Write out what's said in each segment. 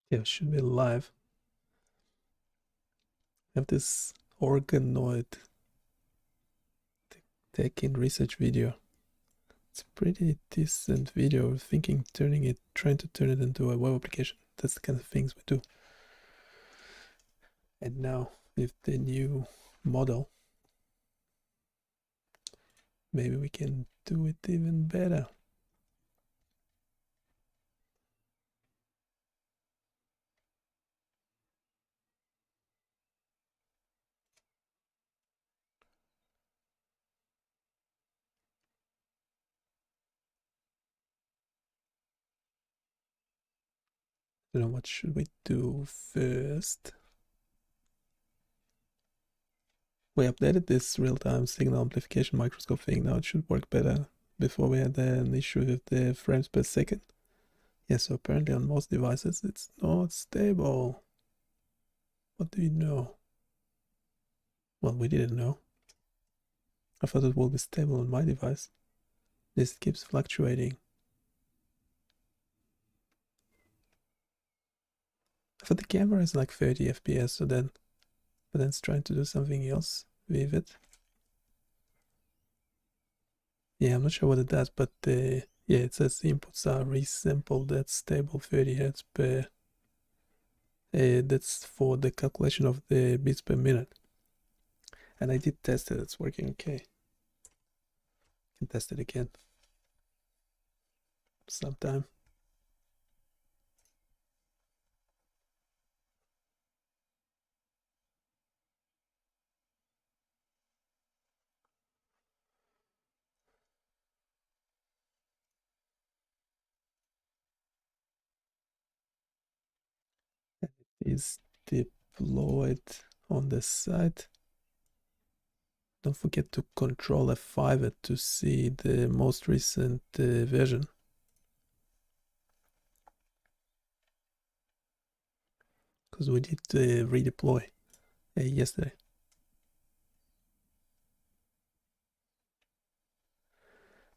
Yeah, it should be live. I have this organoid tech in research video. It's a pretty decent video. Thinking trying to turn it into a web application. That's the kind of things we do. And now with the new model, maybe we can do it even better. I don't know, what should we do first? We updated this real-time signal amplification microscope thing. Now it should work better. Before we had an issue with the frames per second. Yeah, so apparently on most devices it's not stable. What do you know? Well, we didn't know. I thought it would be stable on my device. This keeps fluctuating. I thought the camera is like 30 FPS, so then, but then it's trying to do something else with it. Yeah, I'm not sure what it does, but yeah, it says the inputs are resampled at stable 30 Hz per. That's for the calculation of the beats per minute. And I did test it, it's working okay. Can test it again sometime. Is deployed on the site. Don't forget to control F5 it to see the most recent version. Because we did redeploy yesterday.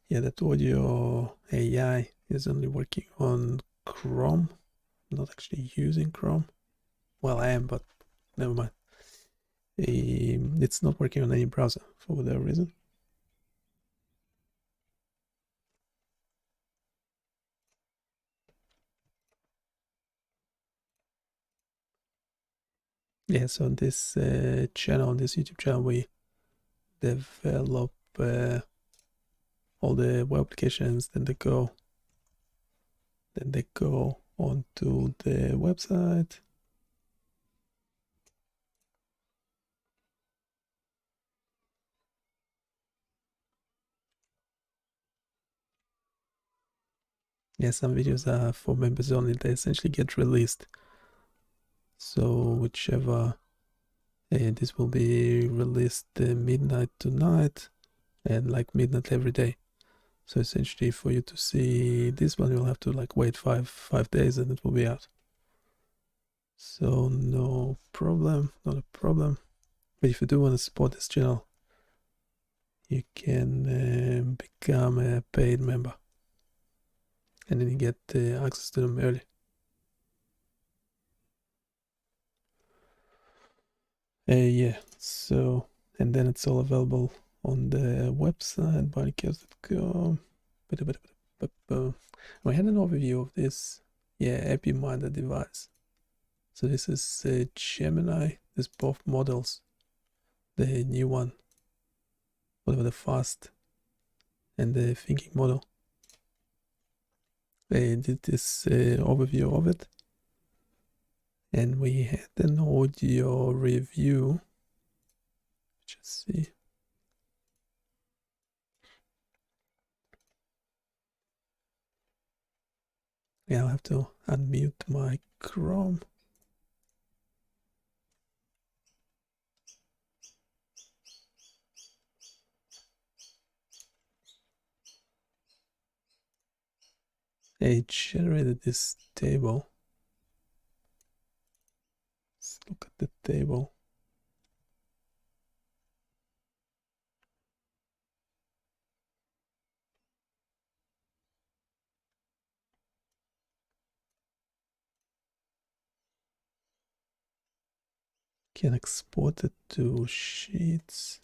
Yeah, that audio AI is only working on Chrome. I'm not actually using Chrome. Well, I am, but never mind. It's not working on any browser for whatever reason. Yeah, so on this channel, on this YouTube channel, we develop all the web applications, then they go onto the website. Yeah, some videos are for members only. They essentially get released. So whichever, this will be released midnight tonight and like midnight every day. So essentially for you to see this one, you'll have to like wait five days and it will be out. So no problem, not a problem. But if you do want to support this channel, you can become a paid member. And then you get access to them early. Yeah, so, and then it's all available on the website, BioniChaos.com. We had an overview of this, yeah, AppyMinder device. So this is Gemini. There's both models, the new one, whatever, the fast and the thinking model. I did this overview of it, and we had an audio review. Just see. Yeah, I'll have to unmute my Chrome. I generated this table. Let's look at the table. Can export it to sheets.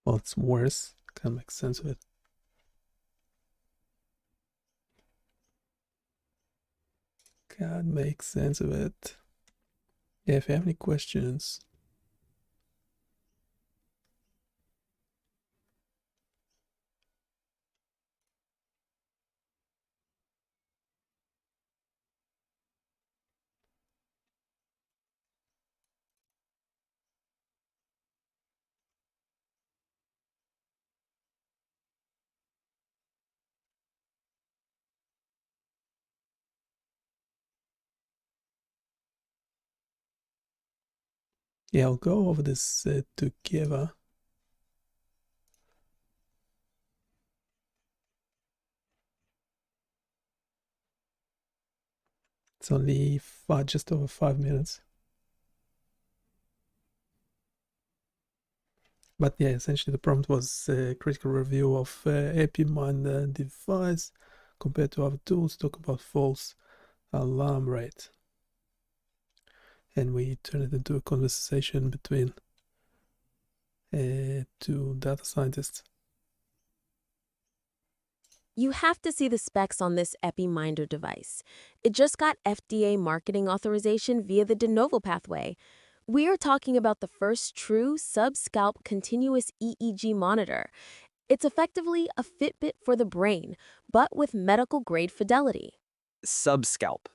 Well, it's worse. Can't make sense of it. Can't make sense of it. Yeah, if you have any questions, yeah, I'll go over this together. It's only just over 5 minutes. But yeah, essentially the prompt was a critical review of EpiMind device compared to other tools, talk about false alarm rate. And we turn it into a conversation between two data scientists. You have to see the specs on this EpiMinder device. It just got FDA marketing authorization via the De Novo pathway. We are talking about the first true sub-scalp continuous EEG monitor. It's effectively a Fitbit for the brain, but with medical-grade fidelity. Subscalp.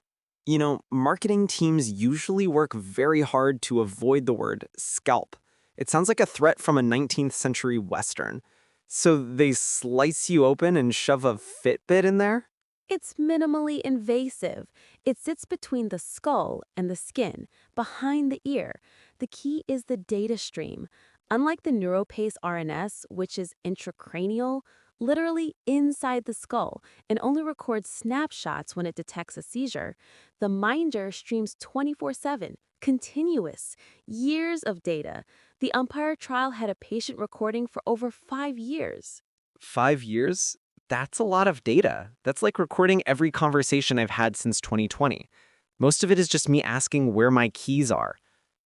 You know, marketing teams usually work very hard to avoid the word scalp. It sounds like a threat from a 19th century Western. So they slice you open and shove a Fitbit in there? It's minimally invasive. It sits between the skull and the skin, behind the ear. The key is the data stream. Unlike the NeuroPace RNS, which is intracranial, literally inside the skull, and only records snapshots when it detects a seizure, the Minder streams 24/7, continuous, years of data. The Umpire trial had a patient recording for over 5 years. 5 years? That's a lot of data. That's like recording every conversation I've had since 2020. Most of it is just me asking where my keys are.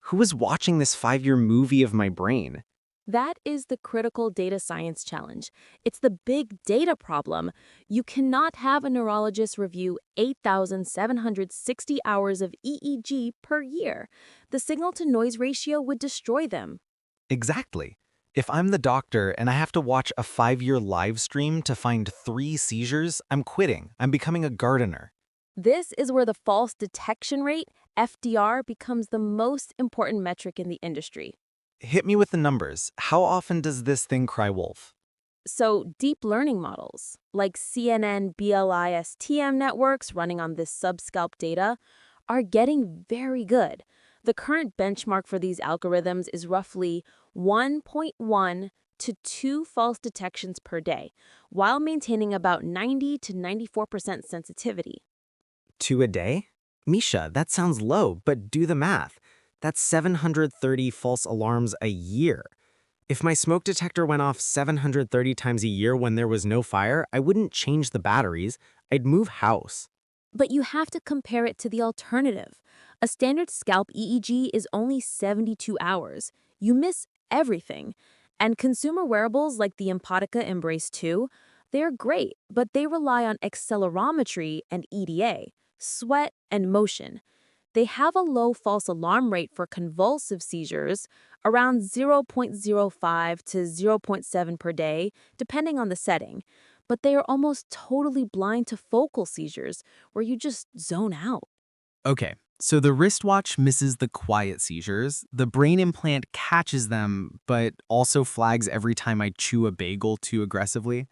Who is watching this 5-year movie of my brain? That is the critical data science challenge. It's the big data problem. You cannot have a neurologist review 8,760 hours of EEG per year. The signal-to-noise ratio would destroy them. Exactly. If I'm the doctor and I have to watch a 5-year live stream to find 3 seizures, I'm quitting. I'm becoming a gardener. This is where the false detection rate, FDR, becomes the most important metric in the industry. Hit me with the numbers. How often does this thing cry wolf? So, deep learning models, like CNN BLISTM networks running on this subscalp data, are getting very good. The current benchmark for these algorithms is roughly 1.1 to 2 false detections per day, while maintaining about 90 to 94% sensitivity. 2 a day? Misha, that sounds low, but do the math. That's 730 false alarms a year. If my smoke detector went off 730 times a year when there was no fire, I wouldn't change the batteries. I'd move house. But you have to compare it to the alternative. A standard scalp EEG is only 72 hours. You miss everything. And consumer wearables like the Empatica Embrace 2, they're great, but they rely on accelerometry and EDA, sweat and motion. They have a low false alarm rate for convulsive seizures, around 0.05 to zero point 0.7 per day, depending on the setting. But they are almost totally blind to focal seizures, where you just zone out. Okay, so the wristwatch misses the quiet seizures, the brain implant catches them, but also flags every time I chew a bagel too aggressively.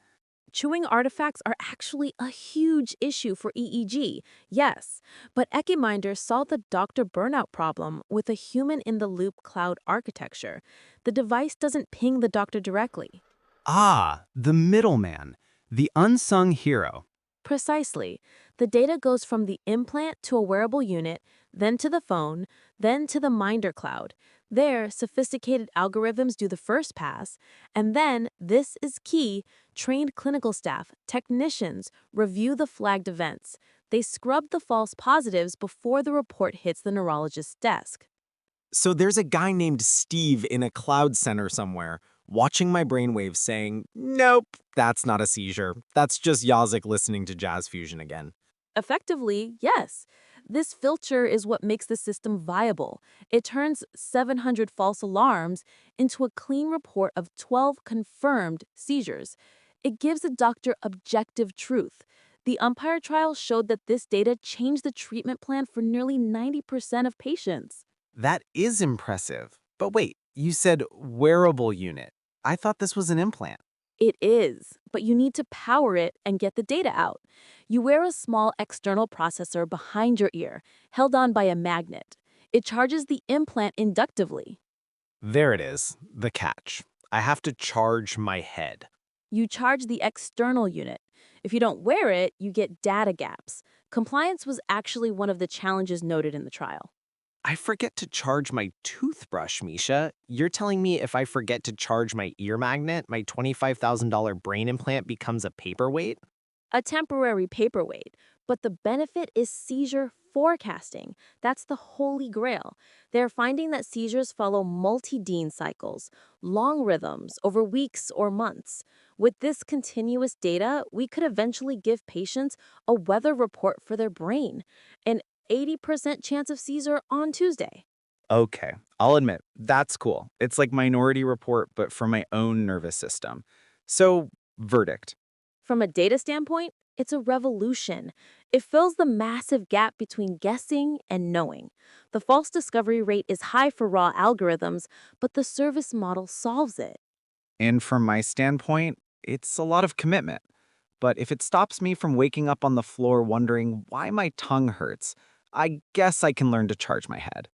Chewing artifacts are actually a huge issue for EEG, yes, but Echiminder solved the doctor burnout problem with a human-in-the-loop cloud architecture. The device doesn't ping the doctor directly. Ah, the middleman, the unsung hero. Precisely. The data goes from the implant to a wearable unit, then to the phone, then to the Minder cloud. There, sophisticated algorithms do the first pass, and then, this is key, trained clinical staff, technicians, review the flagged events. They scrub the false positives before the report hits the neurologist's desk. So there's a guy named Steve in a cloud center somewhere, watching my brainwaves saying, nope, that's not a seizure. That's just Yazik listening to jazz fusion again. Effectively, yes. This filter is what makes the system viable. It turns 700 false alarms into a clean report of 12 confirmed seizures. It gives the doctor objective truth. The umpire trial showed that this data changed the treatment plan for nearly 90% of patients. That is impressive. But wait, you said wearable unit. I thought this was an implant. It is, but you need to power it and get the data out. You wear a small external processor behind your ear, held on by a magnet. It charges the implant inductively. There it is, the catch. I have to charge my head. You charge the external unit. If you don't wear it, you get data gaps. Compliance was actually one of the challenges noted in the trial. I forget to charge my toothbrush, Misha. You're telling me if I forget to charge my ear magnet, my $25,000 brain implant becomes a paperweight? A temporary paperweight, but the benefit is seizure forecasting. That's the holy grail. They're finding that seizures follow multi-Dean cycles, long rhythms over weeks or months. With this continuous data, we could eventually give patients a weather report for their brain, an 80% chance of seizure on Tuesday. Okay, I'll admit, that's cool. It's like Minority Report, but for my own nervous system. So, verdict. From a data standpoint, it's a revolution. It fills the massive gap between guessing and knowing. The false discovery rate is high for raw algorithms, but the service model solves it. And from my standpoint, it's a lot of commitment. But if it stops me from waking up on the floor wondering why my tongue hurts, I guess I can learn to charge my head.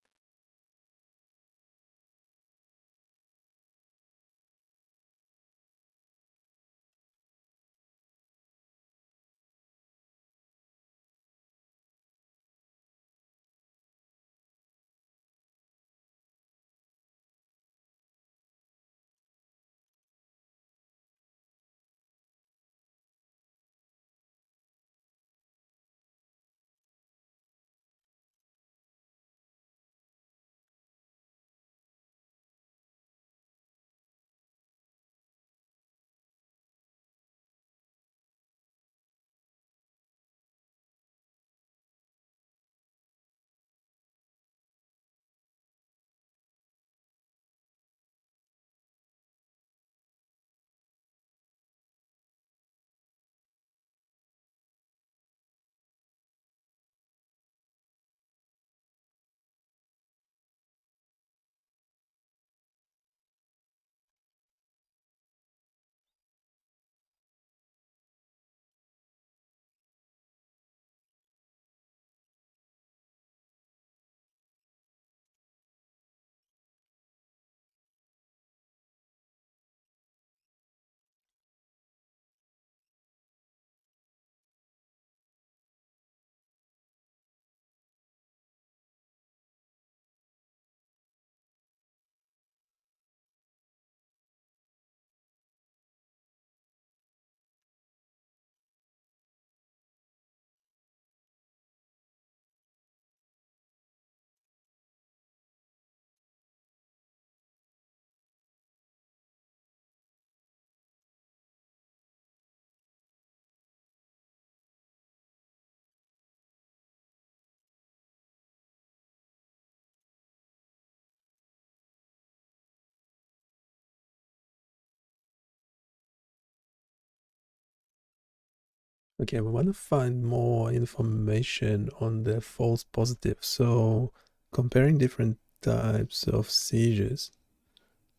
Okay, we want to find more information on the false positive. So, comparing different types of seizures,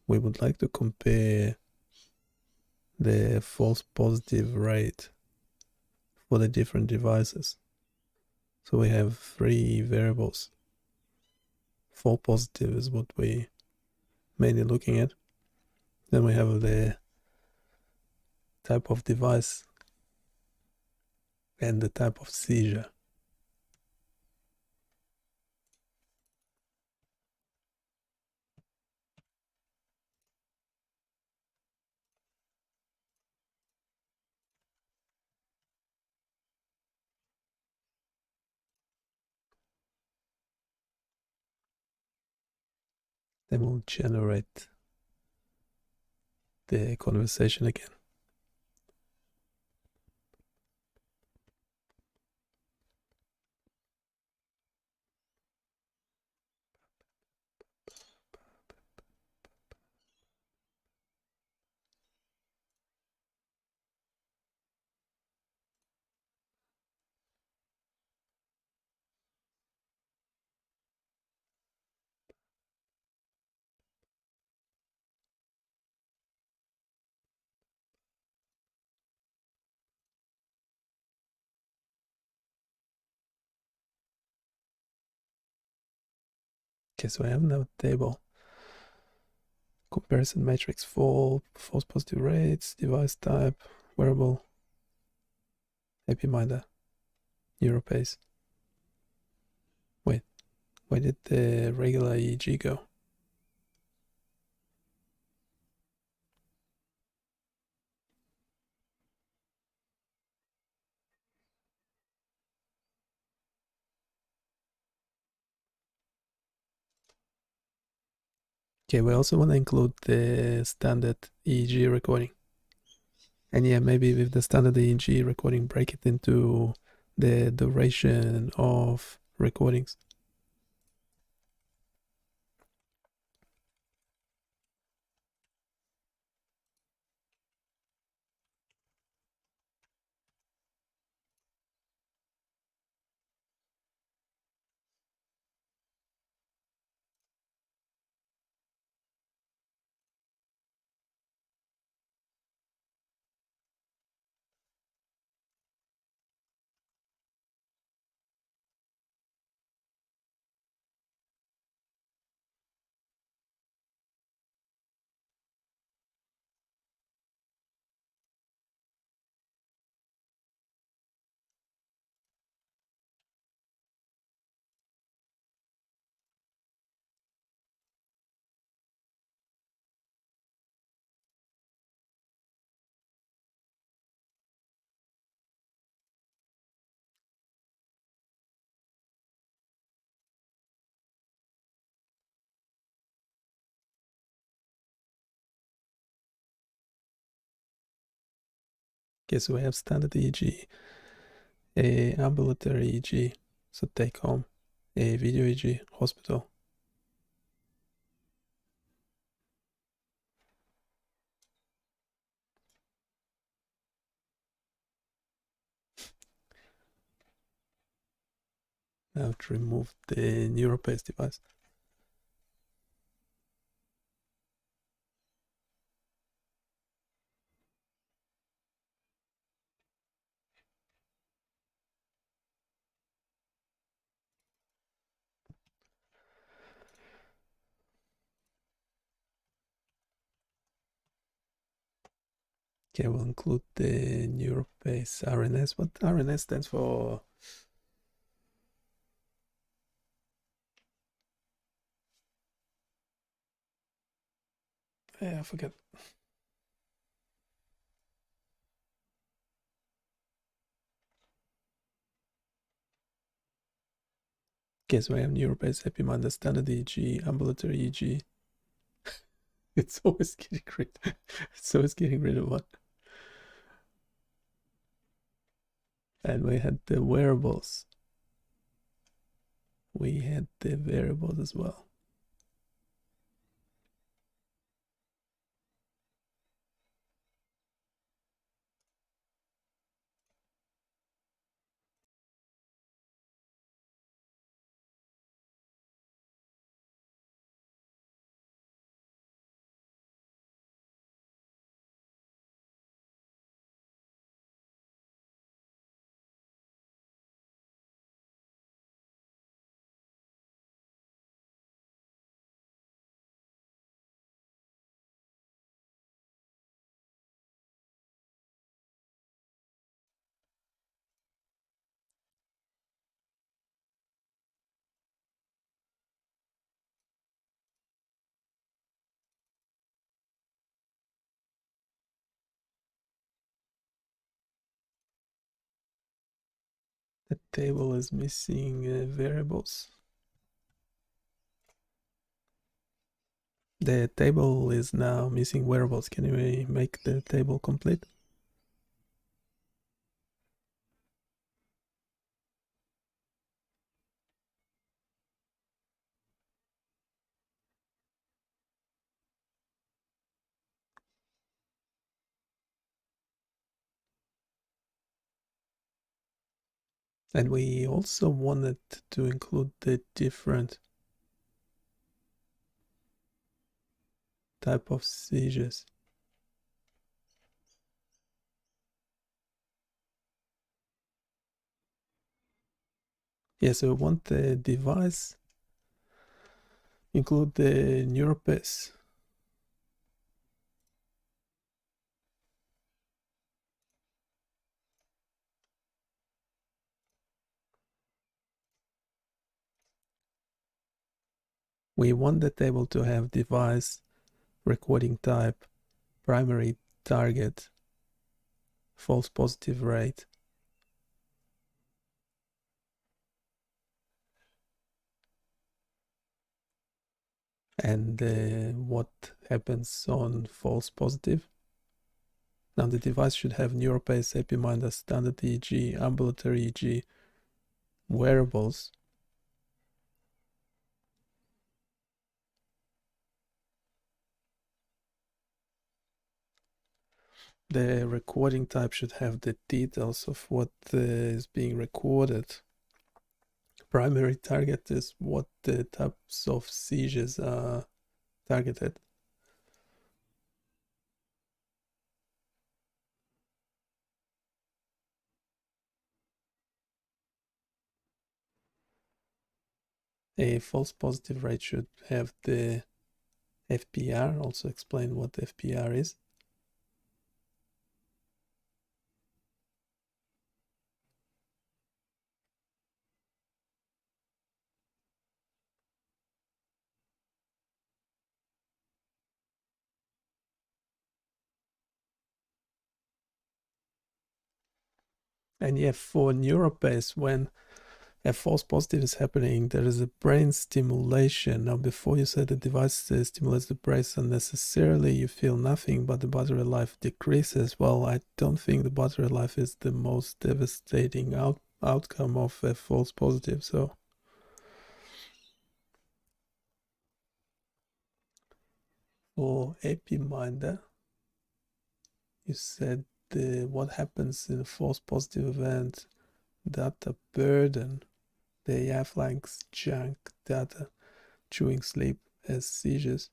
we would like to compare the false positive rate for the different devices. So we have three variables. False positive is what we mainly looking at. Then we have the type of device and the type of seizure. Then we'll generate the conversation again. Okay, so I have now a table. Comparison matrix, false positive rates, device type, wearable, Epiminder, Europace. Wait, where did the regular EEG go? Okay, we also want to include the standard EEG recording. And yeah, maybe with the standard EEG recording, break it into the duration of recordings. Okay, so we have standard EEG, a ambulatory EEG, so take home, a video EEG, hospital. Now to remove the Neuropace device. Okay, we'll include the Neuropace RNS. What RNS stands for? I forget. Okay, so I have Neuropace, Epiminder, standard EEG, ambulatory EEG. It's always getting rid. It's always getting rid of one. And we had the wearables. We had the variables as well. The table is missing variables. The table is now missing wearables. Can we make the table complete? And we also wanted to include the different type of seizures. Yeah, so we want the device include the neuropace. We want the table to have device, recording type, primary target, false positive rate, and what happens on false positive. Now the device should have neuropace, Epiminder, standard EEG, ambulatory EEG, wearables. The recording type should have the details of what is being recorded. Primary target is what the types of seizures are targeted. A false positive rate should have the FPR, also explain what FPR is. And yeah, for neuropace, when a false positive is happening, there is a brain stimulation. Now, before you said the device stimulates the brain unnecessarily, you feel nothing, but the battery life decreases. Well, I don't think the battery life is the most devastating outcome of a false positive. So, for Epiminder, you said what happens in a false positive event, data burden. They have like junk data, chewing sleep as seizures.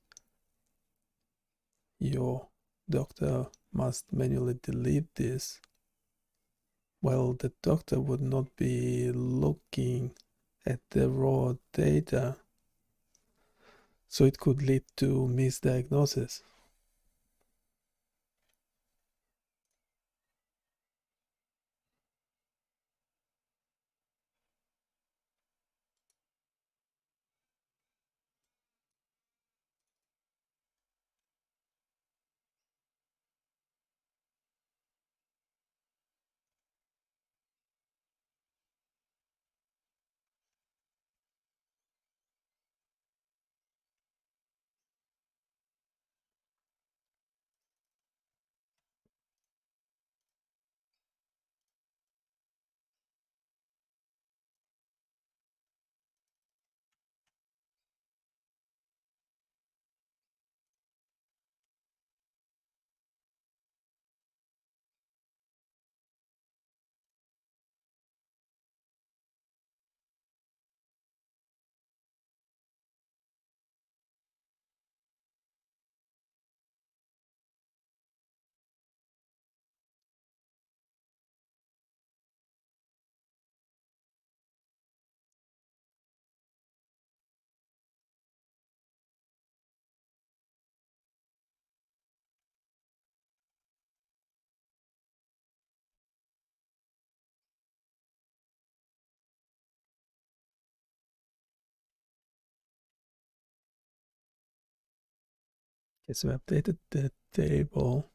Your doctor must manually delete this. Well, the doctor would not be looking at the raw data, so it could lead to misdiagnosis. Okay, so we updated the table.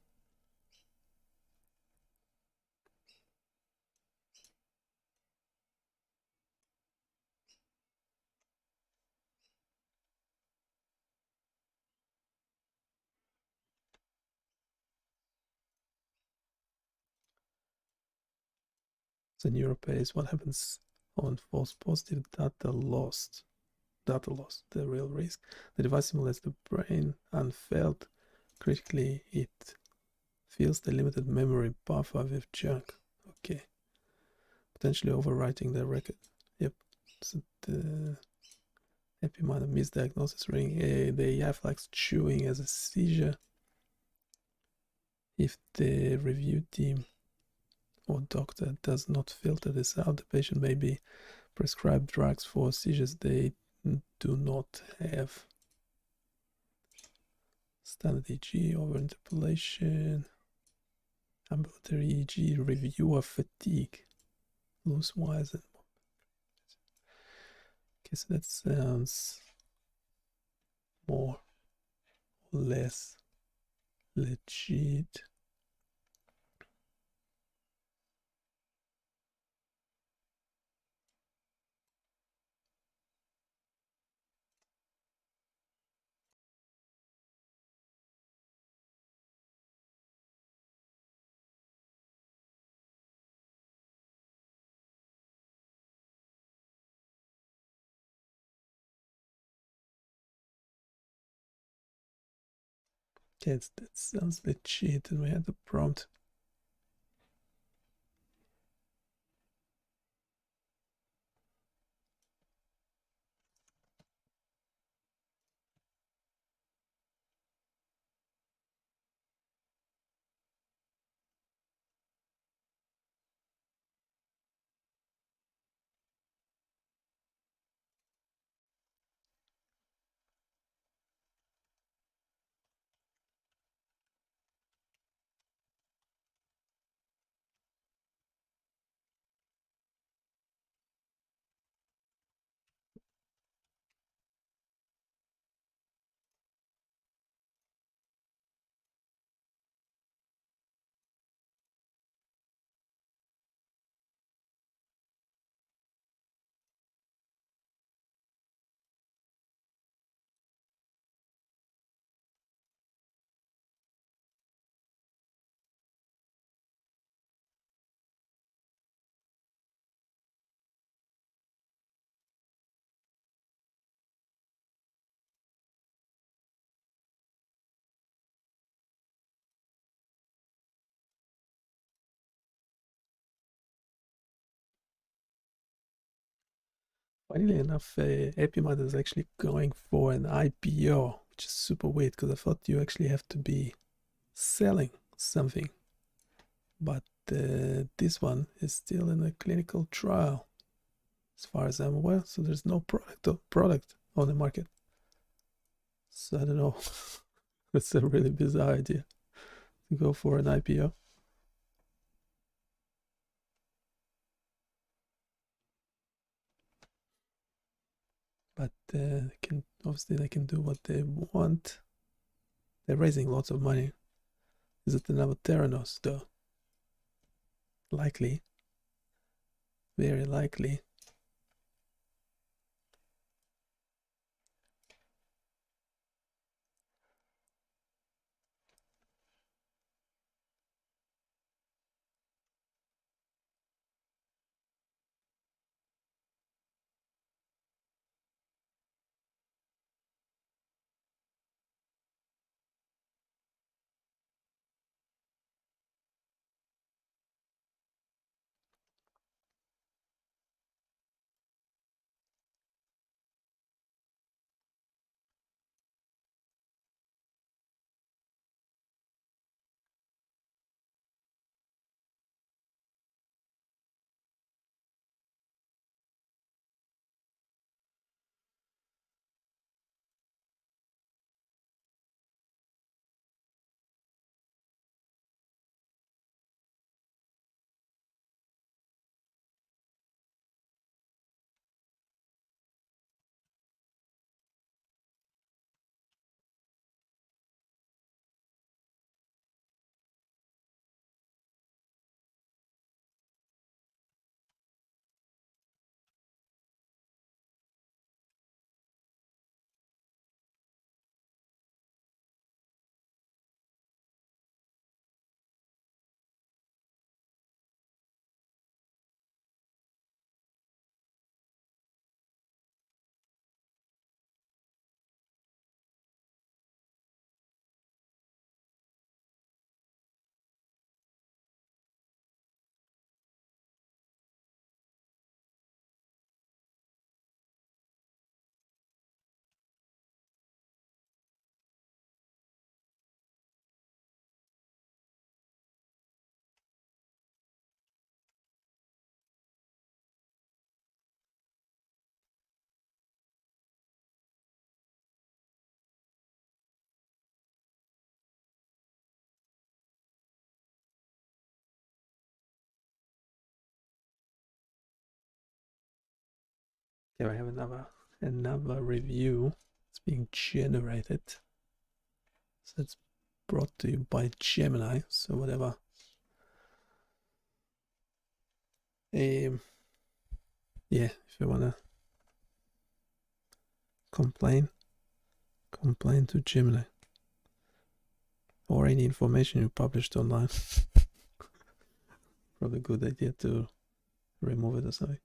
The neuropace, what happens on false positive data lost? Data loss, the real risk. The device simulates the brain unfelt. Critically, it fills the limited memory buffer with junk. Okay. Potentially overwriting the record. Yep. So the epiminor misdiagnosis ring. The AI flags chewing as a seizure. If the review team or doctor does not filter this out, the patient may be prescribed drugs for seizures they do not have. Standard EEG over interpolation. Ambulatory EEG reviewer fatigue. Loose wires and okay, so that sounds more or less legit. Okay, that sounds legit, and we had the prompt. Funnily enough, Epimed is actually going for an IPO, which is super weird because I thought you actually have to be selling something. But this one is still in a clinical trial, as far as I'm aware. So there's no product on the market. So I don't know. It's a really bizarre idea to go for an IPO. But they can do what they want. They're raising lots of money. Is it another Theranos though? Likely. Very likely. Here I have another review. It's being generated. So it's brought to you by Gemini. So whatever. Yeah, if you wanna complain to Gemini or any information you published online. Probably a good idea to remove it or something.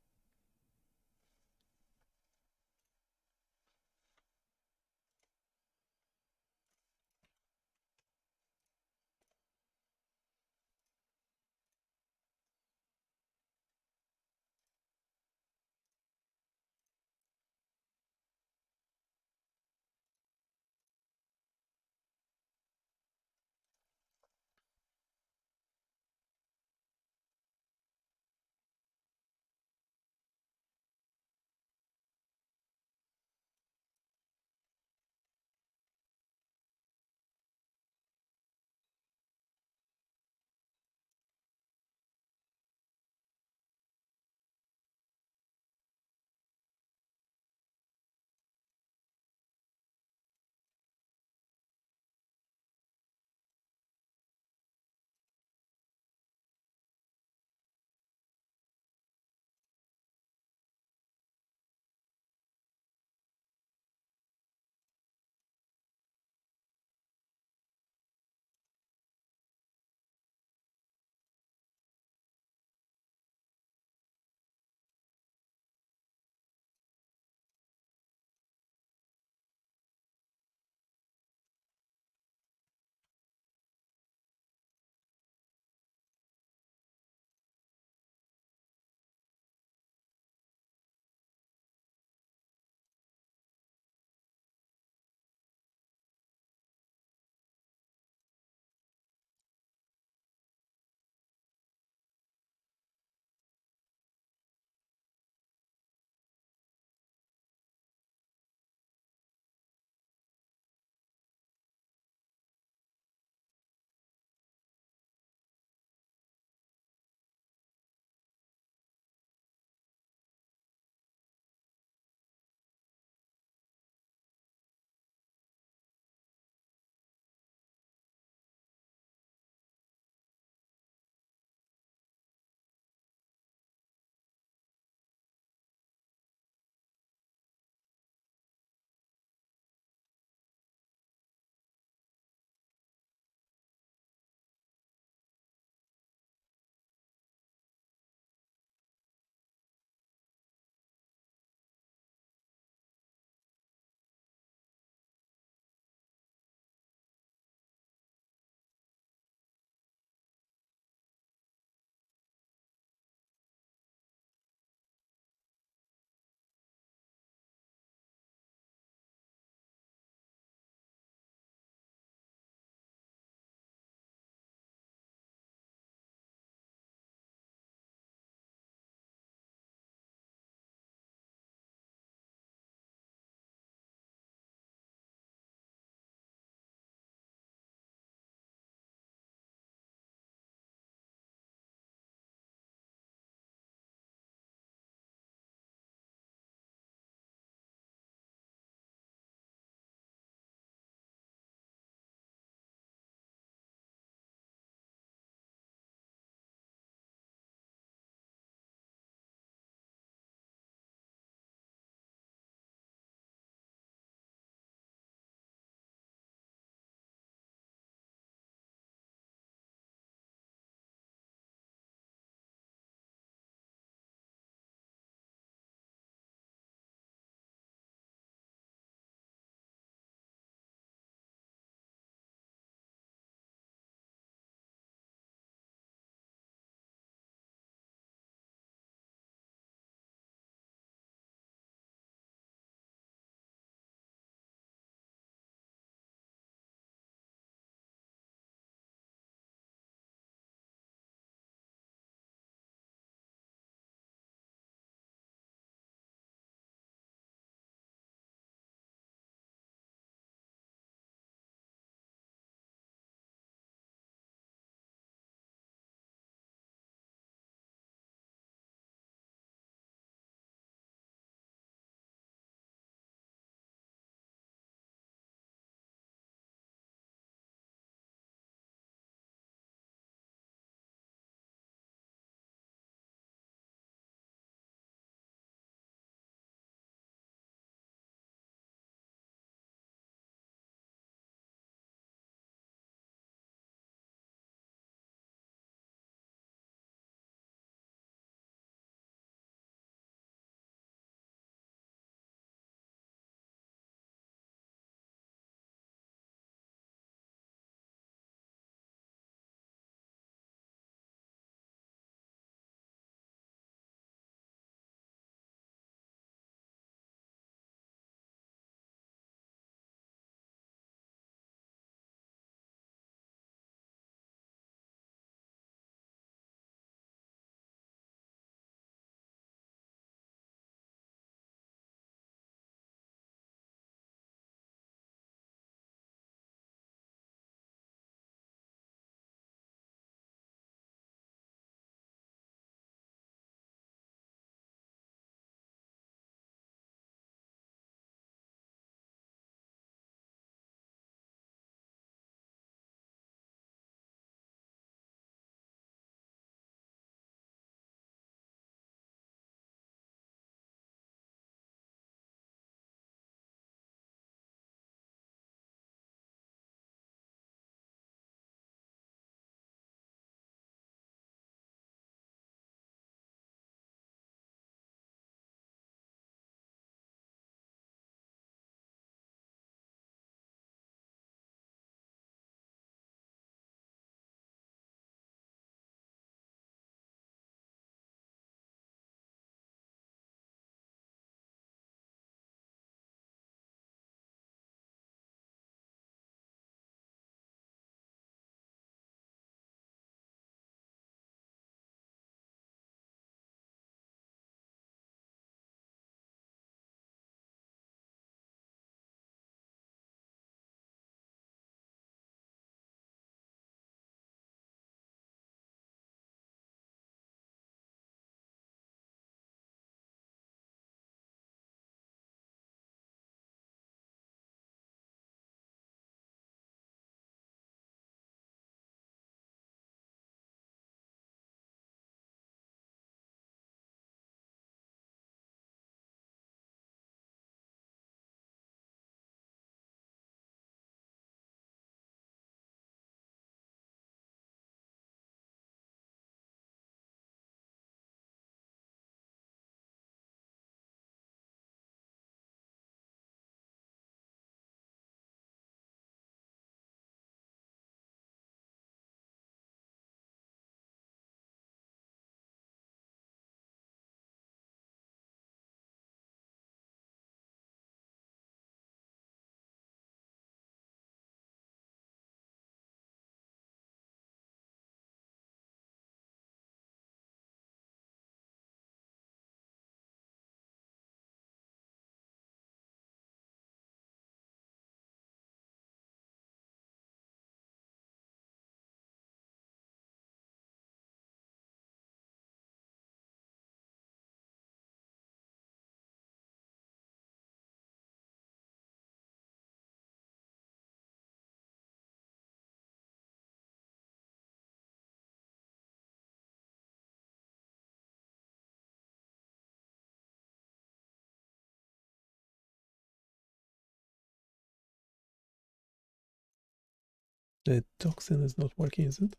The toxin is not working, is it?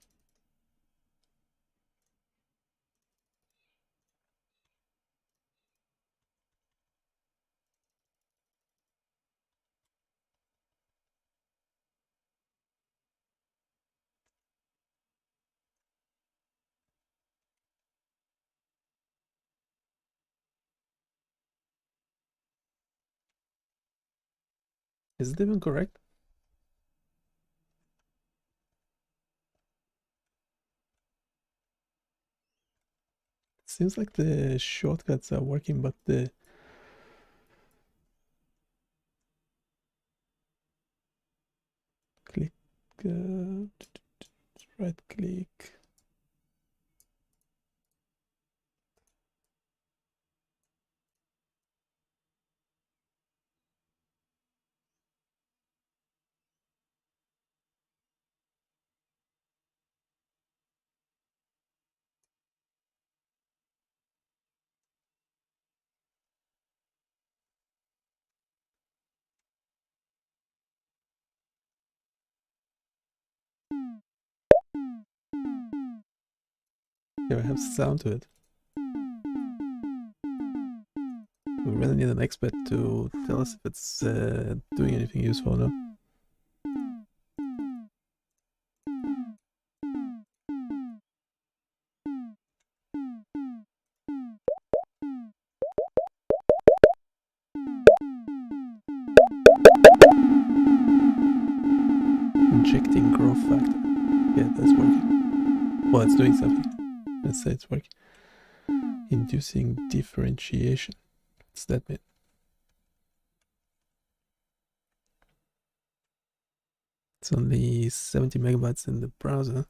Is it even correct? It seems like the shortcuts are working, but the click, right click. Here I have sound to it. We really need an expert to tell us if it's doing anything useful or not. Injecting growth factor. Yeah, that's working. Well, it's doing something. Let's say it's working. Inducing differentiation. What's that mean? It's only 70 megabytes in the browser,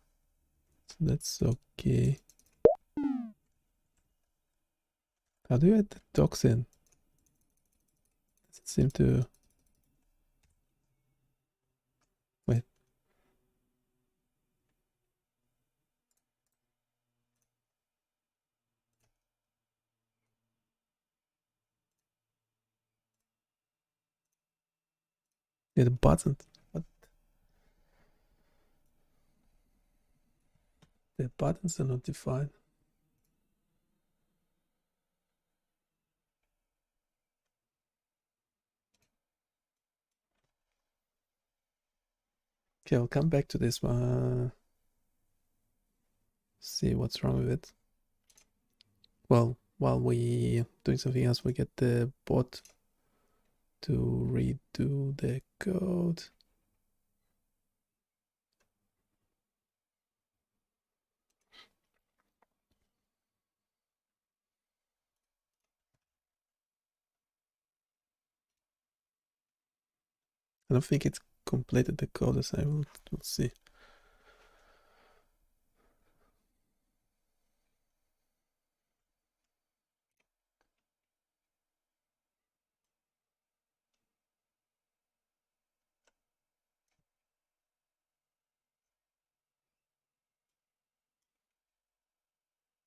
so that's okay. How do you add the toxin? Does it seem to... Wait. Yeah, the button. What? The buttons are not defined. Okay, I'll come back to this one. See what's wrong with it. Well, while we doing something else, we get the bot to redo the code. I don't think it's completed the code assignment. We'll see.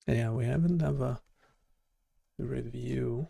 Yeah, we haven't have a review.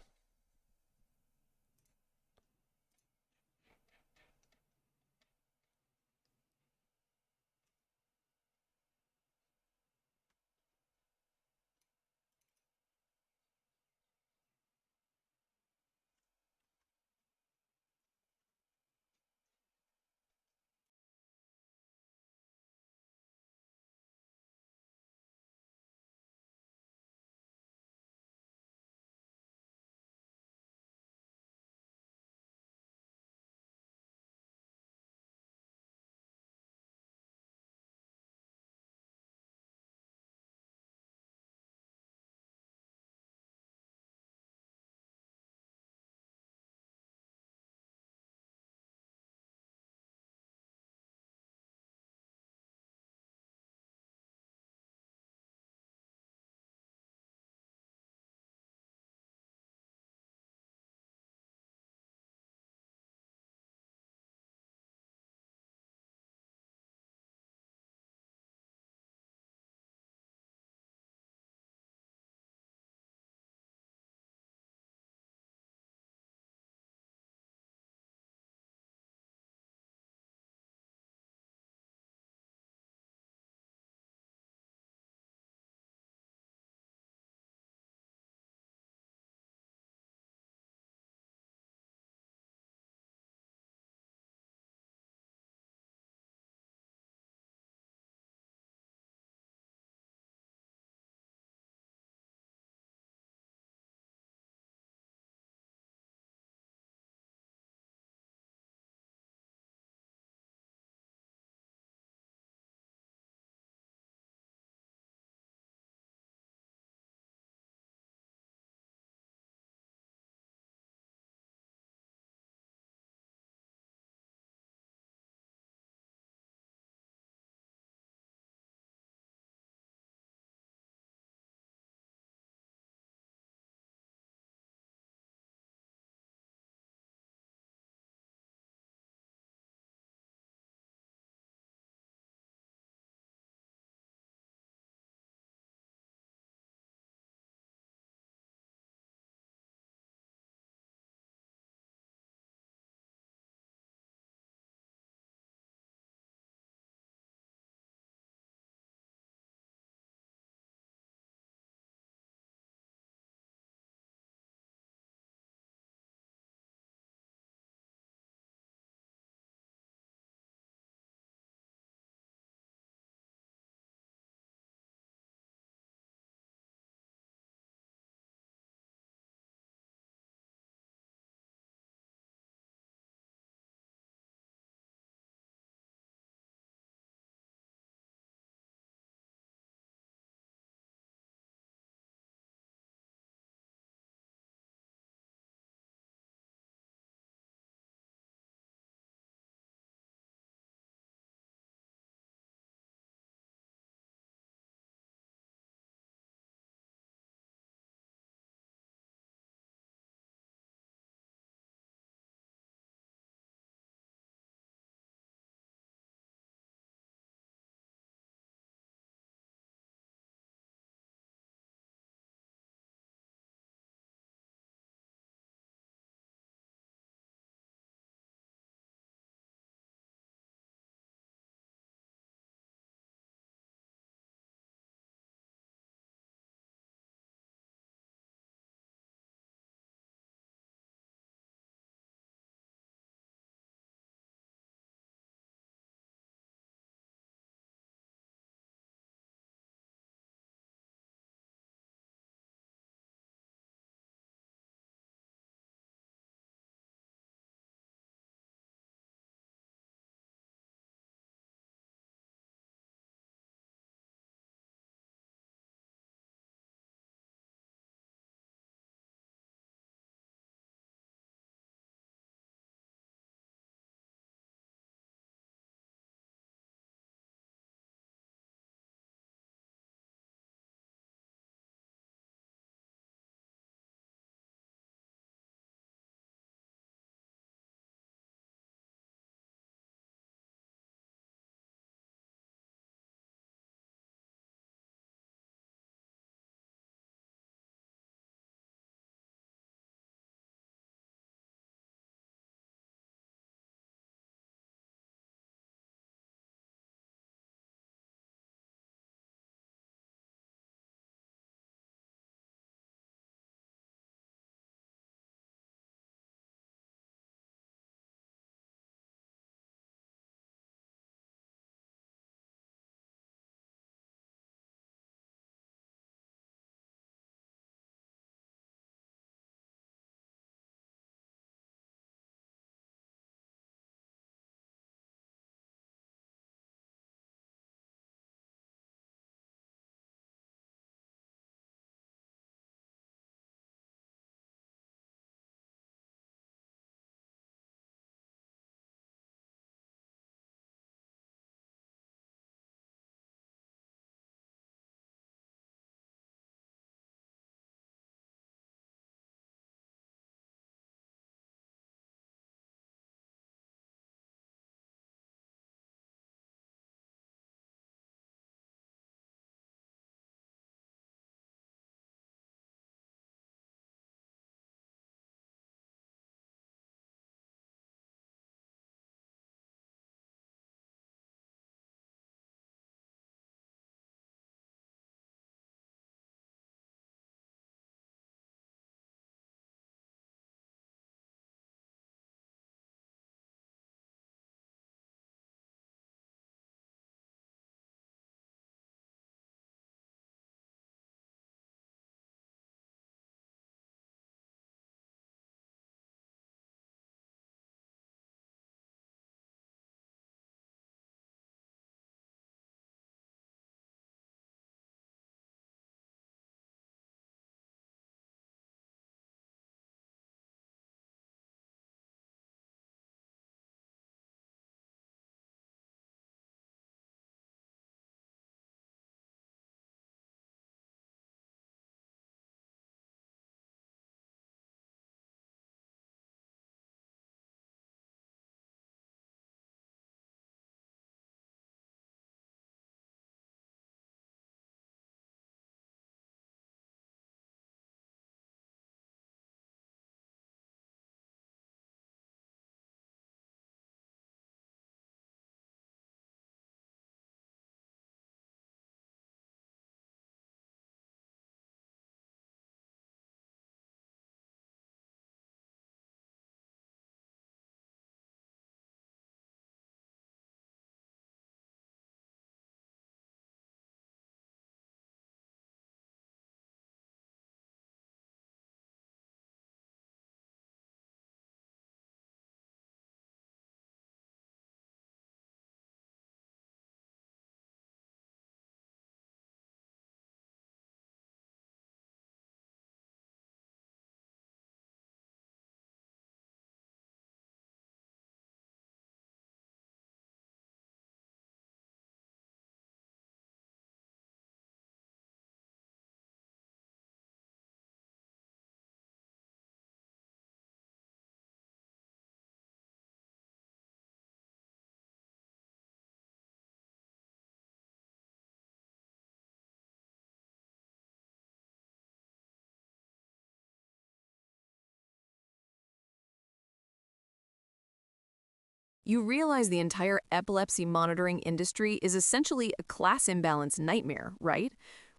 You realize the entire epilepsy monitoring industry is essentially a class imbalance nightmare, right?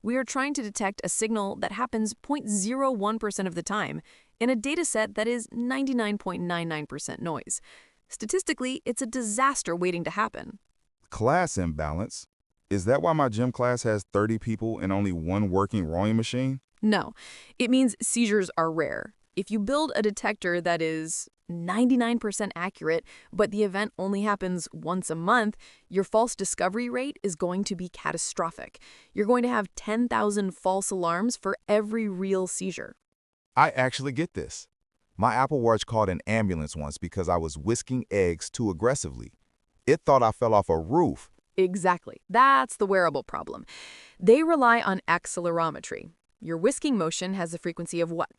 We are trying to detect a signal that happens 0.01% of the time in a dataset that is 99.99% noise. Statistically, it's a disaster waiting to happen. Class imbalance? Is that why my gym class has 30 people and only one working rowing machine? No, it means seizures are rare. If you build a detector that is 99% accurate, but the event only happens once a month, your false discovery rate is going to be catastrophic. You're going to have 10,000 false alarms for every real seizure. I actually get this. My Apple Watch called an ambulance once because I was whisking eggs too aggressively. It thought I fell off a roof. Exactly. That's the wearable problem. They rely on accelerometry. Your whisking motion has a frequency of what?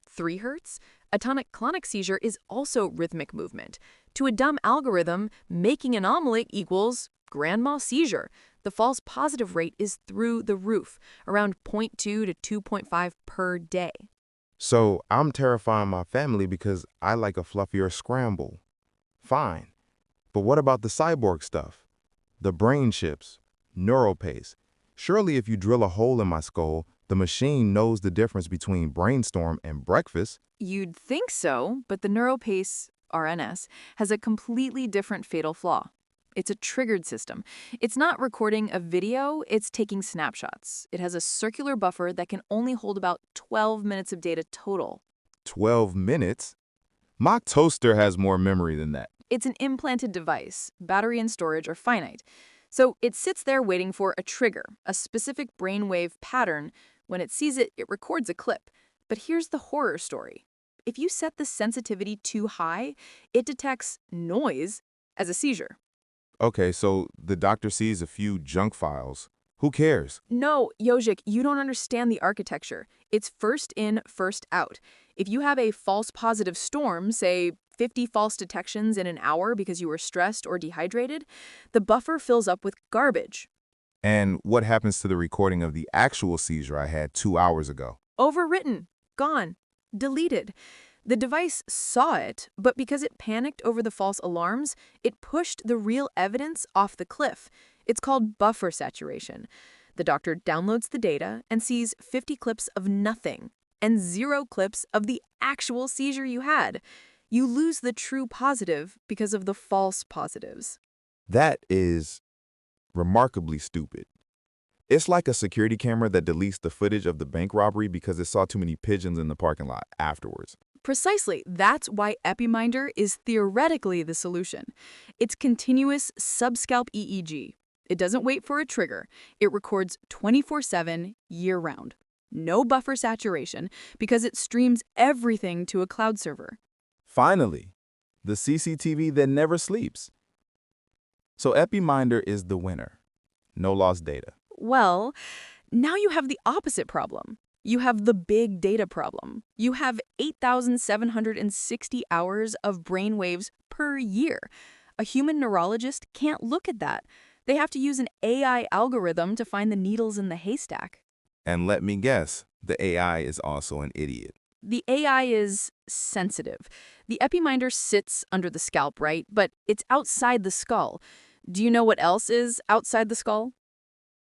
3 hertz? A tonic-clonic seizure is also rhythmic movement. To a dumb algorithm, making an omelet equals grand mal seizure. The false positive rate is through the roof, around 0.2 to 2.5 per day. So I'm terrifying my family because I like a fluffier scramble. Fine. But what about the cyborg stuff? The brain chips, neural pace. Surely if you drill a hole in my skull, the machine knows the difference between brainstorm and breakfast. You'd think so, but the NeuroPace, RNS, has a completely different fatal flaw. It's a triggered system. It's not recording a video, it's taking snapshots. It has a circular buffer that can only hold about 12 minutes of data total. 12 minutes? My toaster has more memory than that. It's an implanted device. Battery and storage are finite. So it sits there waiting for a trigger, a specific brainwave pattern. When it sees it, it records a clip. But here's the horror story. If you set the sensitivity too high, it detects noise as a seizure. Okay, so the doctor sees a few junk files. Who cares? No, Yojik, you don't understand the architecture. It's first in, first out. If you have a false positive storm, say 50 false detections in an hour because you were stressed or dehydrated, the buffer fills up with garbage. And what happens to the recording of the actual seizure I had 2 hours ago? Overwritten, gone, deleted. The device saw it, but because it panicked over the false alarms, it pushed the real evidence off the cliff. It's called buffer saturation. The doctor downloads the data and sees 50 clips of nothing and 0 clips of the actual seizure you had. You lose the true positive because of the false positives. That is remarkably stupid. It's like a security camera that deletes the footage of the bank robbery because it saw too many pigeons in the parking lot afterwards. Precisely. That's why Epiminder is theoretically the solution. It's continuous subscalp EEG. It doesn't wait for a trigger. It records 24/7, year-round. No buffer saturation because it streams everything to a cloud server. Finally, the CCTV that never sleeps. So Epiminder is the winner. No lost data. Well, now you have the opposite problem. You have the big data problem. You have 8,760 hours of brainwaves per year. A human neurologist can't look at that. They have to use an AI algorithm to find the needles in the haystack. And let me guess, the AI is also an idiot. The AI is sensitive. The Epiminder sits under the scalp, right? But it's outside the skull. Do you know what else is outside the skull?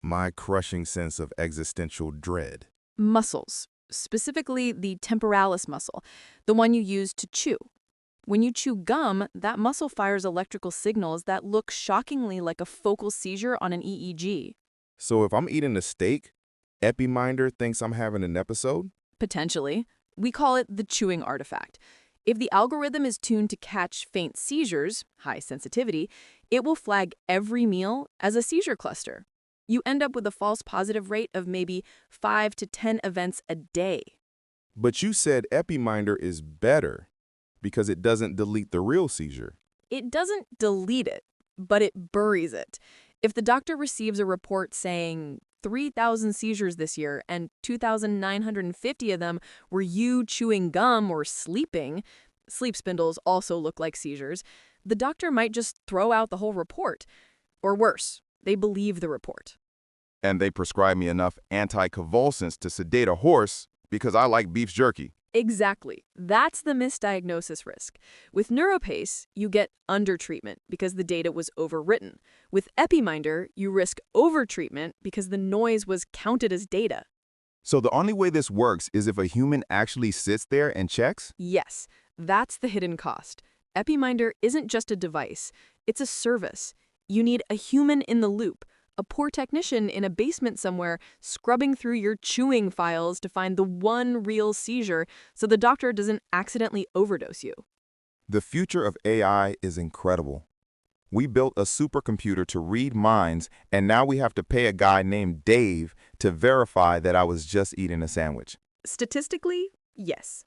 My crushing sense of existential dread. Muscles, specifically the temporalis muscle, the one you use to chew. When you chew gum, that muscle fires electrical signals that look shockingly like a focal seizure on an EEG. So if I'm eating a steak, Epiminder thinks I'm having an episode? Potentially. We call it the chewing artifact. If the algorithm is tuned to catch faint seizures, high sensitivity, it will flag every meal as a seizure cluster. You end up with a false positive rate of maybe 5 to 10 events a day. But you said Epiminder is better because it doesn't delete the real seizure. It doesn't delete it, but it buries it. If the doctor receives a report saying 3,000 seizures this year and 2,950 of them were you chewing gum or sleeping, sleep spindles also look like seizures, the doctor might just throw out the whole report. Or worse, they believe the report. And they prescribe me enough anticonvulsants to sedate a horse because I like beef jerky. Exactly. That's the misdiagnosis risk. With NeuroPace, you get undertreatment because the data was overwritten. With EpiMinder, you risk overtreatment because the noise was counted as data. So the only way this works is if a human actually sits there and checks? Yes, that's the hidden cost. EpiMinder isn't just a device, it's a service. You need a human in the loop, a poor technician in a basement somewhere scrubbing through your chewing files to find the one real seizure so the doctor doesn't accidentally overdose you. The future of AI is incredible. We built a supercomputer to read minds, and now we have to pay a guy named Dave to verify that I was just eating a sandwich. Statistically, yes.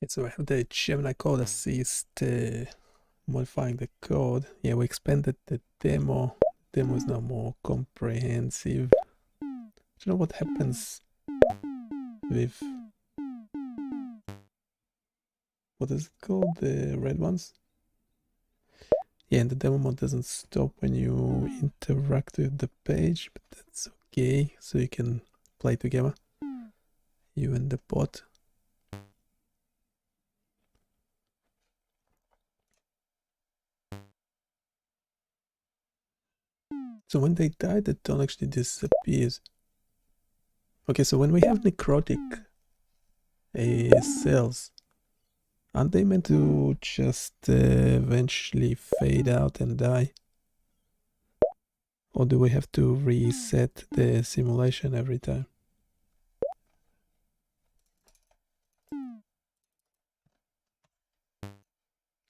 Okay, so I have the Gemini code assist modifying the code. Yeah, we expanded the demo. Demo is now more comprehensive. Do you know what happens with, what is it called, the red ones? Yeah, and the demo mode doesn't stop when you interact with the page, but that's okay. So you can play together, you and the bot. So when they die, the tone actually disappears. Okay, so when we have necrotic cells, aren't they meant to just eventually fade out and die? Or do we have to reset the simulation every time?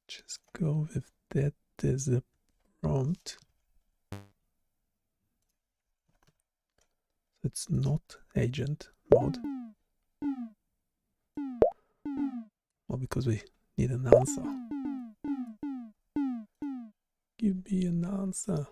Just go with that as a prompt. It's not agent mode. Well, because we need an answer. Give me an answer.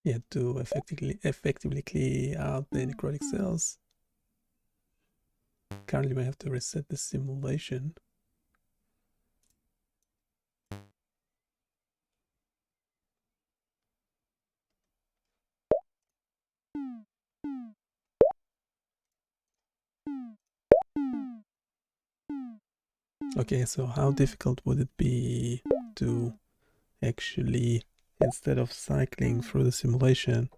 Yeah, to effectively clear out the necrotic cells. Currently, we have to reset the simulation. Okay, so how difficult would it be to actually, instead of cycling through the simulation,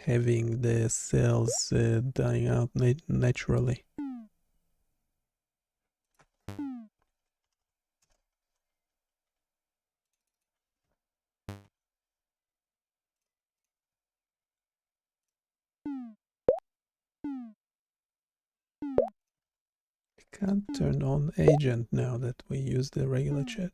having the cells dying out naturally? We can't turn on agent now that we use the regular chat.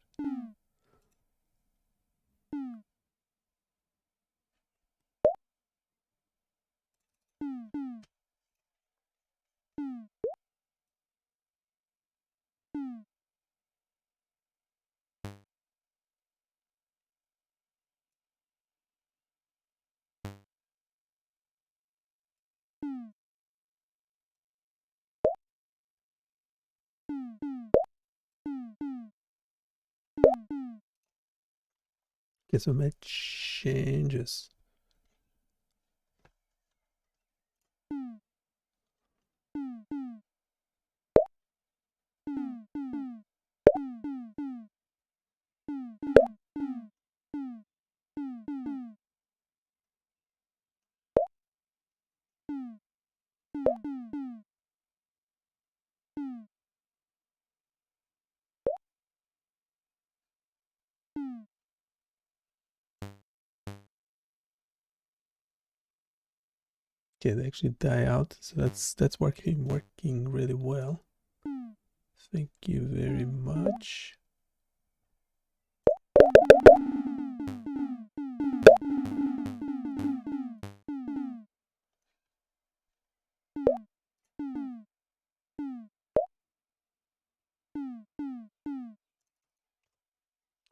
Okay, so make changes. Okay, they actually die out, so that's working really well. Thank you very much.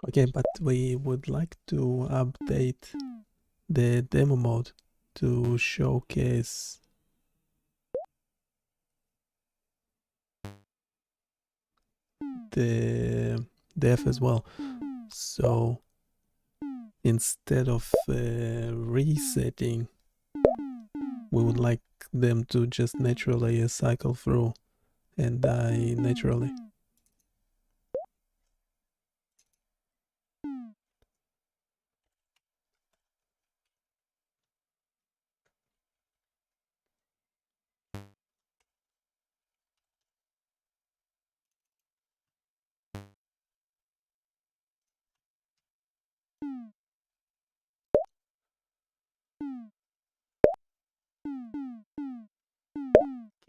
Okay, but we would like to update the demo mode to showcase the def as well. So instead of resetting, we would like them to just naturally cycle through and die naturally.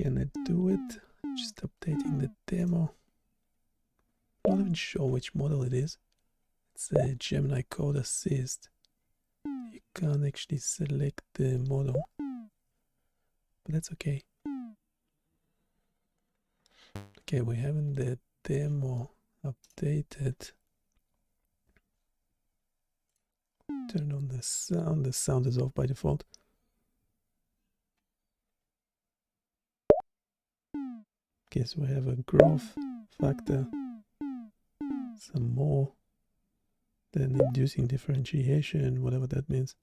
Can I do it? Just updating the demo. I'm not even sure which model it is. It's a Gemini Code Assist. You can't actually select the model, but that's okay. Okay, we haven't the demo updated. Turn on the sound. The sound is off by default. Okay, so we have a growth factor, some more, then inducing differentiation, whatever that means.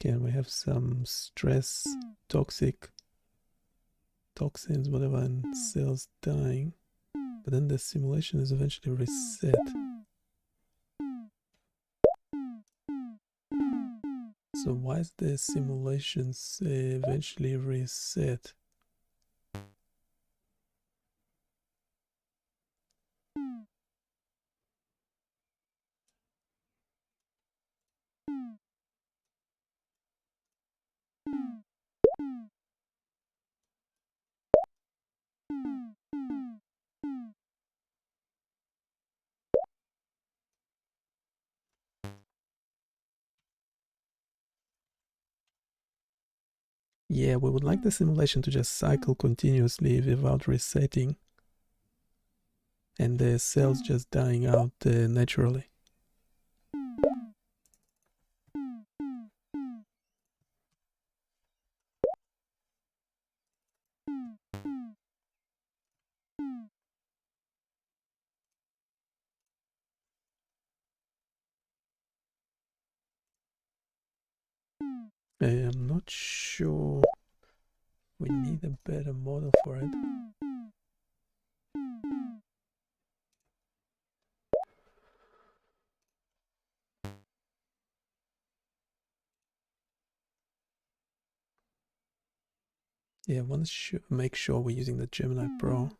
Okay, and we have some stress, toxins, whatever, and cells dying. But then the simulation is eventually reset. So why is the simulations eventually reset? Yeah, we would like the simulation to just cycle continuously without resetting, and the cells just dying out naturally. I'm not sure. We need a better model for it. Yeah, I want to make sure we're using the Gemini Pro.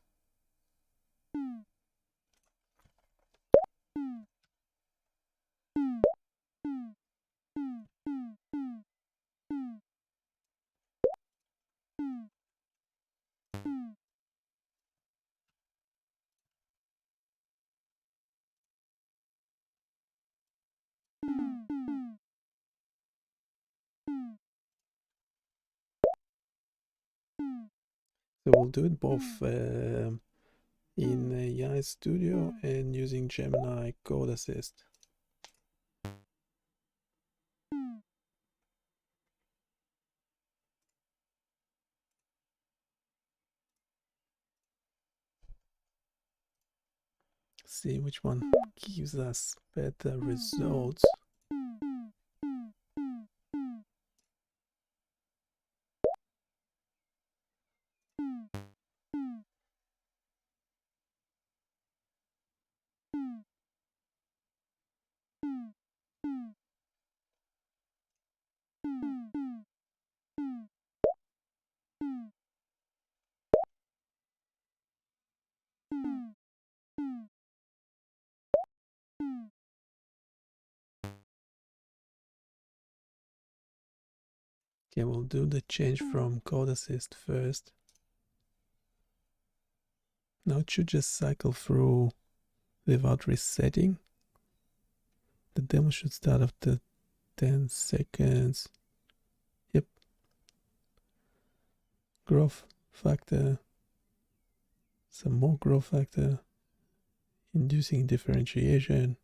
So we'll do it both in AI Studio and using Gemini Code Assist. See which one gives us better results. Okay, we'll do the change from code assist first. Now it should just cycle through without resetting. The demo should start after 10 seconds. Yep. Growth factor. Some more growth factor. Inducing differentiation.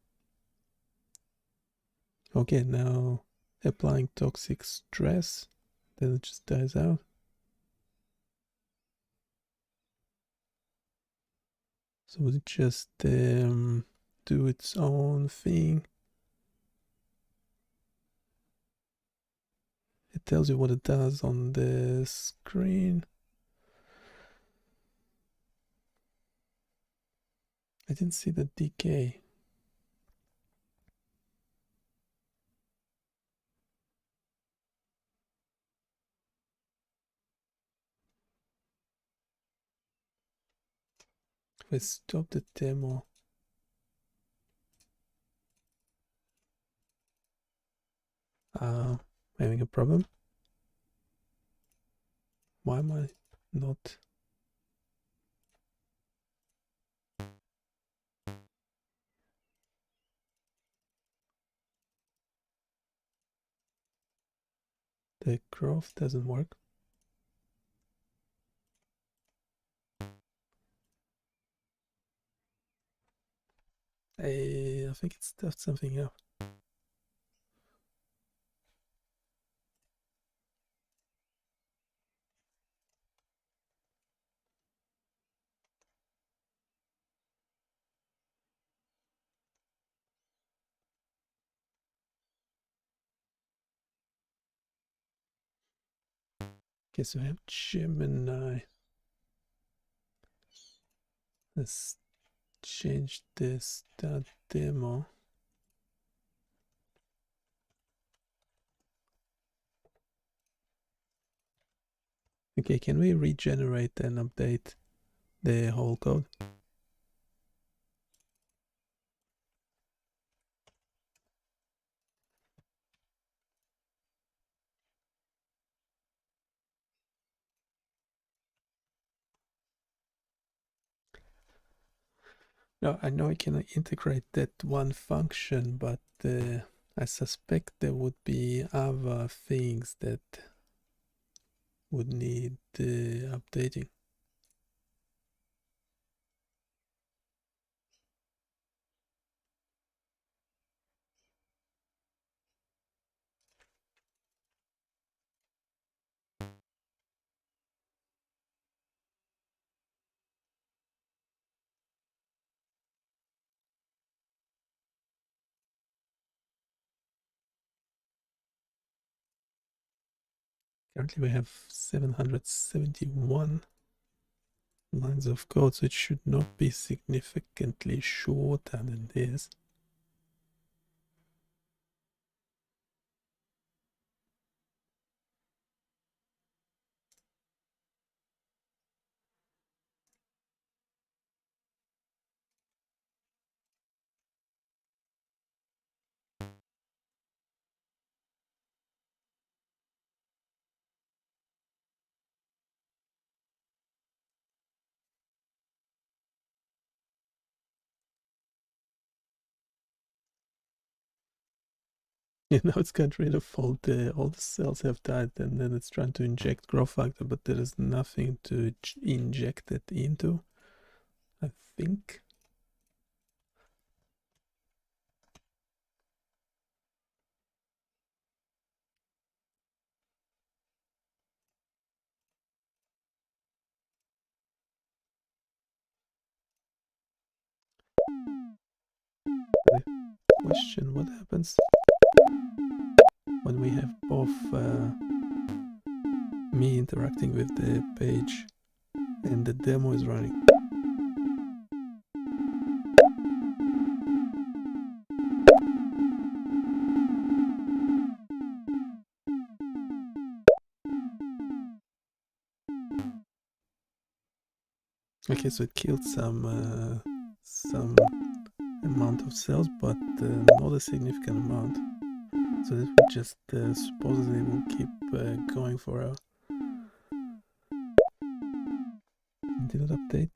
Okay, now applying toxic stress. Then it just dies out. So it just do its own thing. It tells you what it does on the screen. I didn't see the decay. If I stop the demo, having a problem. Why am I not? The growth doesn't work. I think it stuffed something up. Okay, so I have Gemini. Let's change the start demo. Okay, can we regenerate and update the whole code? No, I know I can integrate that one function, but I suspect there would be other things that would need updating. Currently we have 771 lines of code, so it should not be significantly shorter than this. Now it's got rid of all the cells have died, and then it's trying to inject growth factor, but there is nothing to inject it into, I think. Question: what happens when we have both me interacting with the page and the demo is running? Okay, so it killed some amount of cells, but not a significant amount. So this will just supposedly will keep going for a. Did it update?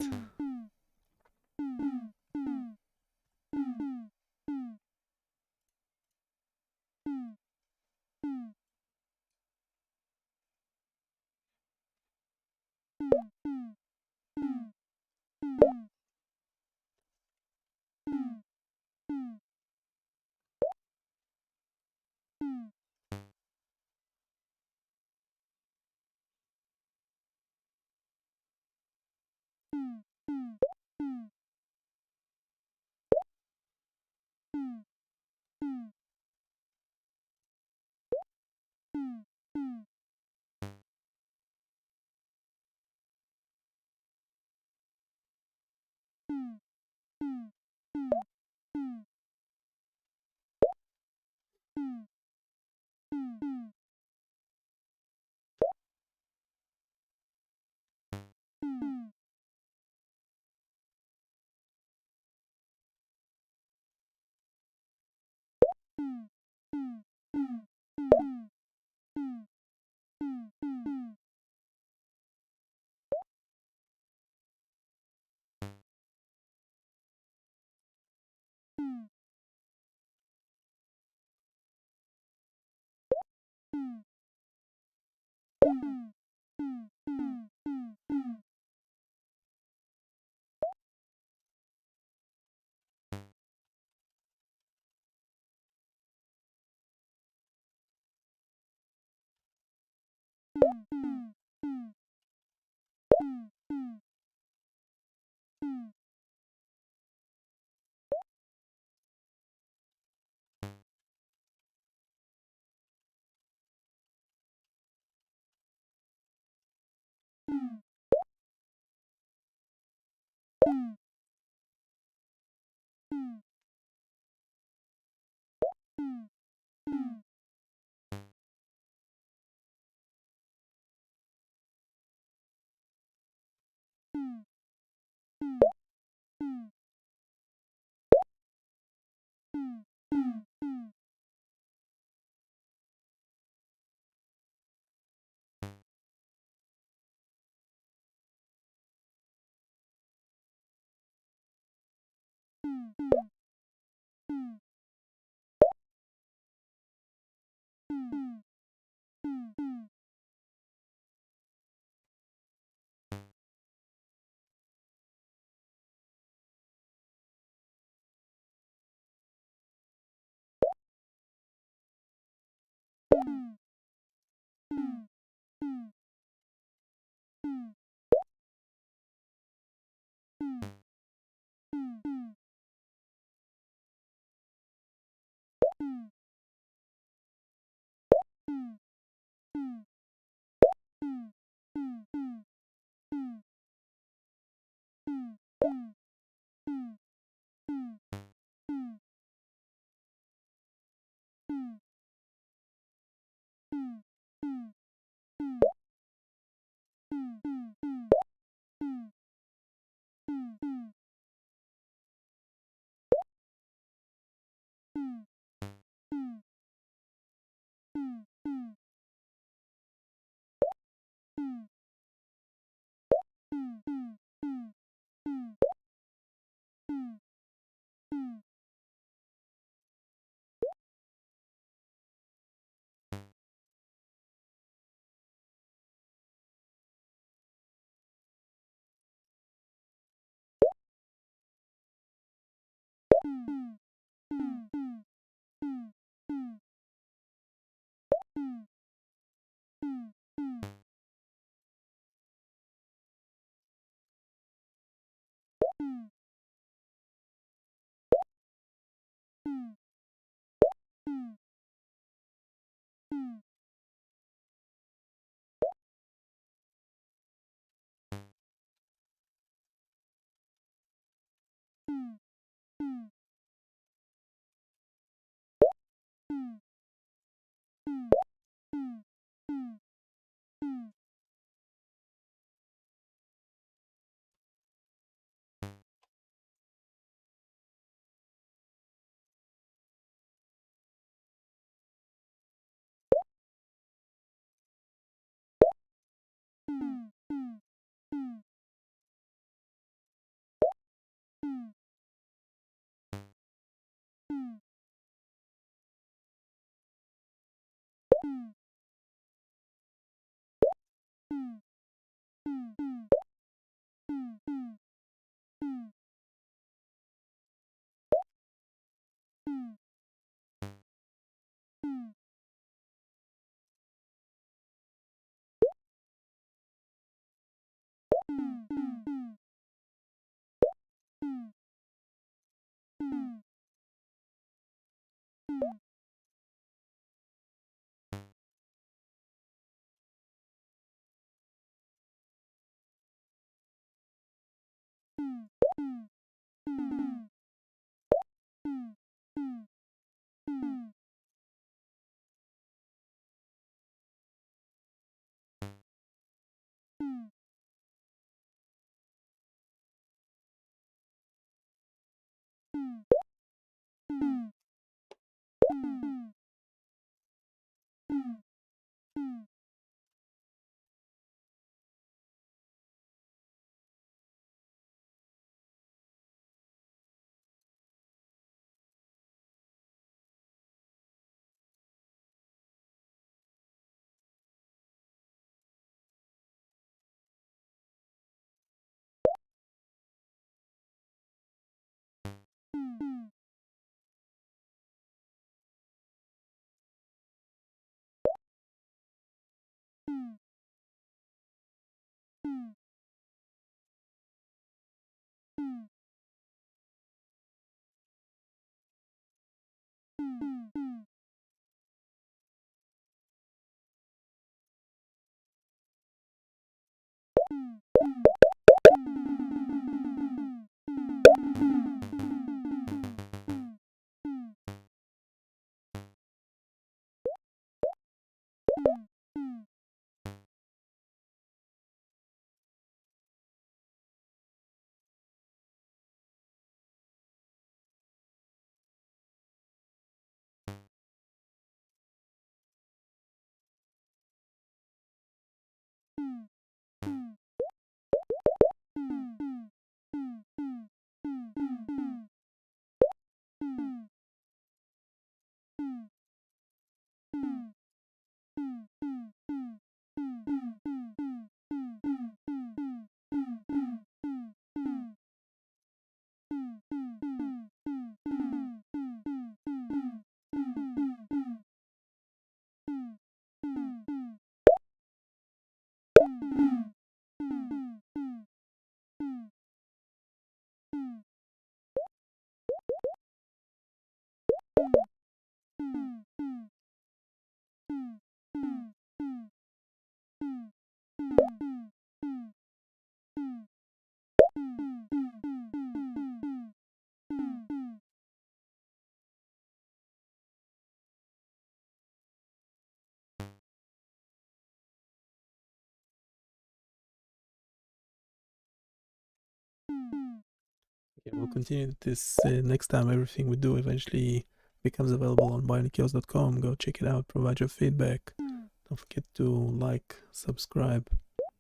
Okay, we'll continue this next time. Everything we do eventually becomes available on BioniChaos.com. Go check it out, provide your feedback. Don't forget to like, subscribe,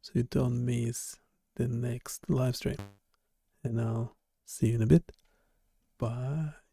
so you don't miss the next live stream. And I'll see you in a bit. Bye.